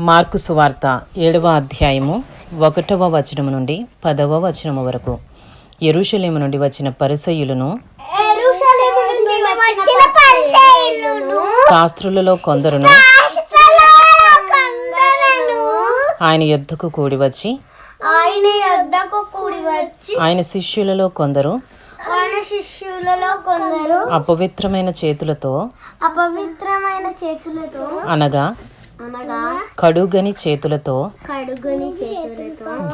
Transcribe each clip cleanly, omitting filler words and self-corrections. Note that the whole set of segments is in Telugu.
మార్కు సువార్త 7వ అధ్యాయము 1వ వచనము నుండి 10వ వచనము వరకు. యెరూషలేము నుండి వచ్చిన పరిసయ్యులను శాస్త్రులలో కొందరును ఆయన యొద్దకు కూడి వచ్చి ఆయన శిష్యులలో కొందరు అపవిత్రమైన చేతులతో అనగా కడుగని చేతులతో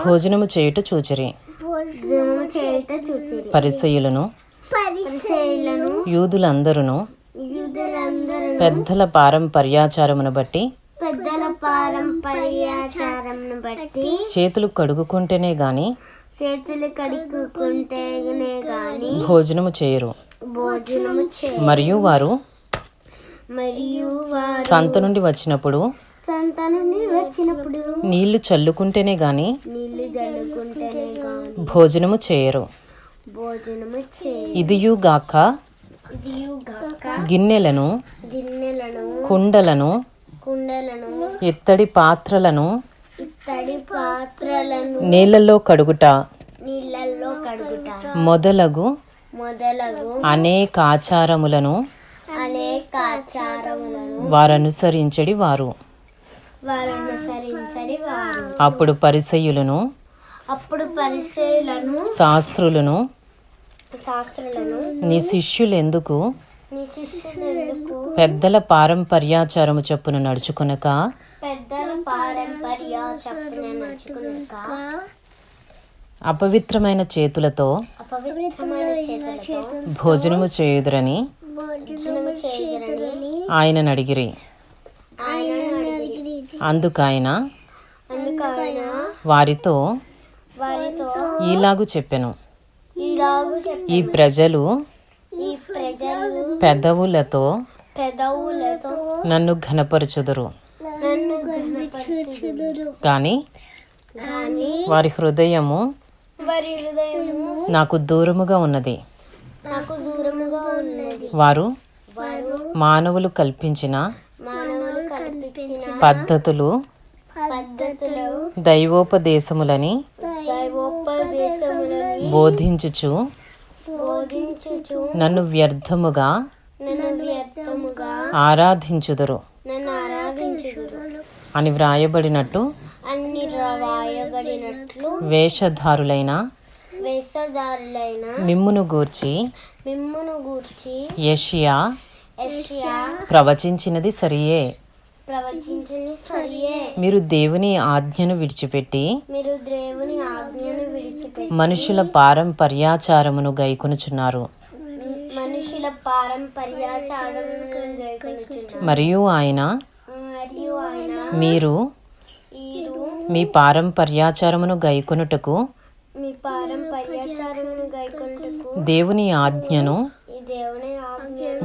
భోజనము చేయుట చూచిరి. పరిసయ్యులను యూదులందరూ పెద్దల పారంపర్యాచారమును బట్టి చేతులు కడుగుకుంటేనే గాని భోజనము చేయరు. మరియు వారు సంత నుండి వచ్చినప్పుడు నీళ్లు చల్లుకుంటేనే గాని భోజనము చేయరు. ఇదియుగాక గిన్నెలను కుండలను ఇత్తడి పాత్రలను నీళ్ళల్లో కడుగుట మొదలగు అనేక ఆచారములను వారనుసరించడి వారు. అప్పుడు పరిసయ్యులను శాస్త్రులను నీ శిష్యులెందుకు పెద్దల పారంపర్యాచారము చొప్పున నడుచుకొనక అపవిత్రమైన చేతులతో భోజనము చేయుదురని ఆయనను అడిగిరి. అందుకైన వారితో ఈలాగు చెప్పెను, ఈ ప్రజలు పెదవులతో నన్ను ఘనపరచుదురు కానీ వారి హృదయము నాకు దూరముగా ఉన్నది. వారు మానవులు కల్పించిన పద్ధతులు దైవోపదేశములని బోధించుచు నన్ను వ్యర్థముగా ఆరాధించుదురు అని వ్రాయబడినట్టు వేషధారులైన మిమ్మును గూర్చి యెషయా ప్రవచించినది సరియే. మీరు దేవుని ఆజ్ఞను విడిచిపెట్టి మనుషుల పారంపర్యాచారమును గైకొనుచున్నారు. మరియు ఆయన మీరు మీ పారంపర్యాచారమును గైకొనుటకు దేవుని ఆజ్ఞను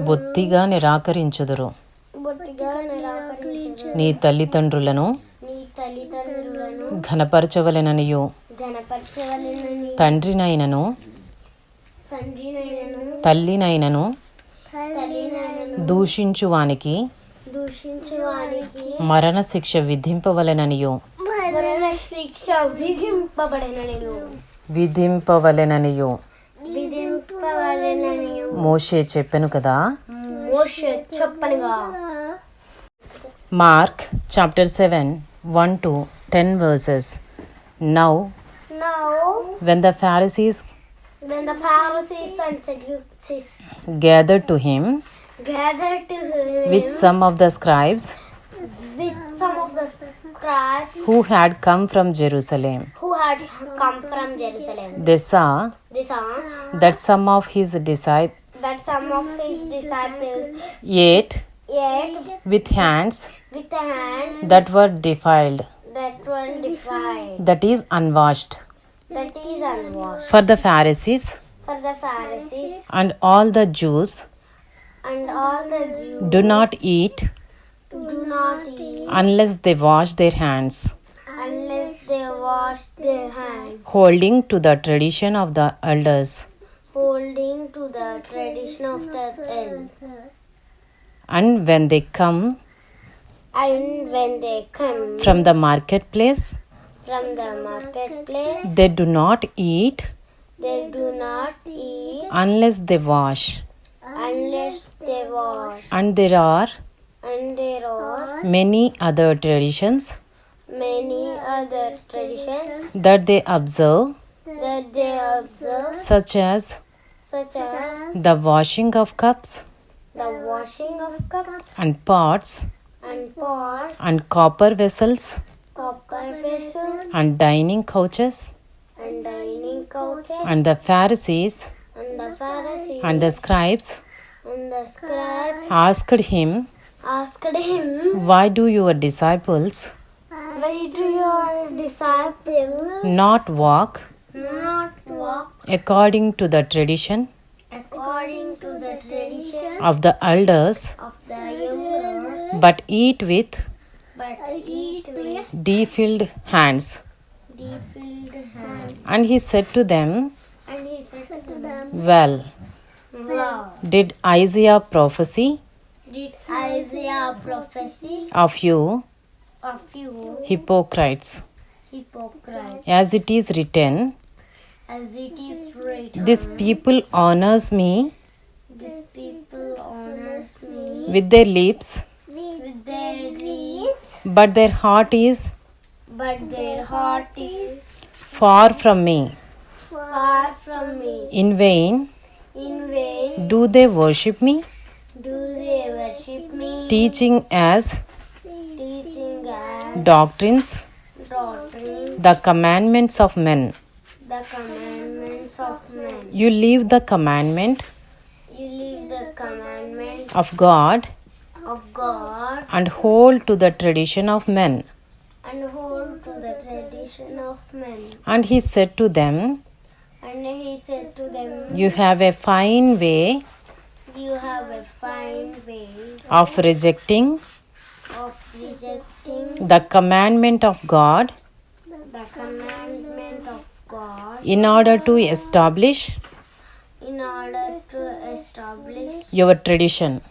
బొత్తిగా నిరాకరించుదురు. నీ తల్లిదండ్రులను ఘనపరచవలెననియు తండ్రినైనను తల్లినైనను దూషించువానికి మరణశిక్ష విధింపవలెననియు మోషే చెప్పెను కదా. Mark chapter 7 1 to 10 verses. Now when the Pharisees and Sadducees gathered to him with some of the scribes who had come from Jerusalem, they saw that some of his disciples ate with hands that were defiled, that is unwashed. For the Pharisees and all the Jews do not eat unless they wash their hands, holding to the tradition of the elders. And when they come And when they come from the marketplace, they do not eat unless they wash. And there are many other traditions that they observe, such as the washing of cups and pots and copper vessels and dining couches. And the Pharisees and the scribes asked him, why do your disciples not walk according to the tradition of the elders, but eat with defiled hands? And he said to them, well, did Isaiah prophesy of you, hypocrites, as it is written, this people honors me with their lips, but their heart is far from me. In vain do they worship me, teaching as doctrines the commandments of men. You leave the commandment of God and hold to the tradition of men. And he said to them, you have a fine way of rejecting the commandment of God in order to establish your tradition.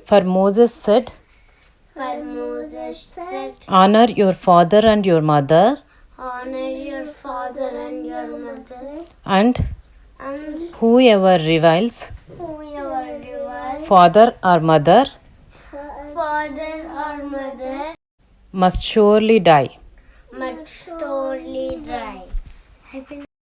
For Moses said, honor your father and your mother, and whoever reviles father or mother must surely die.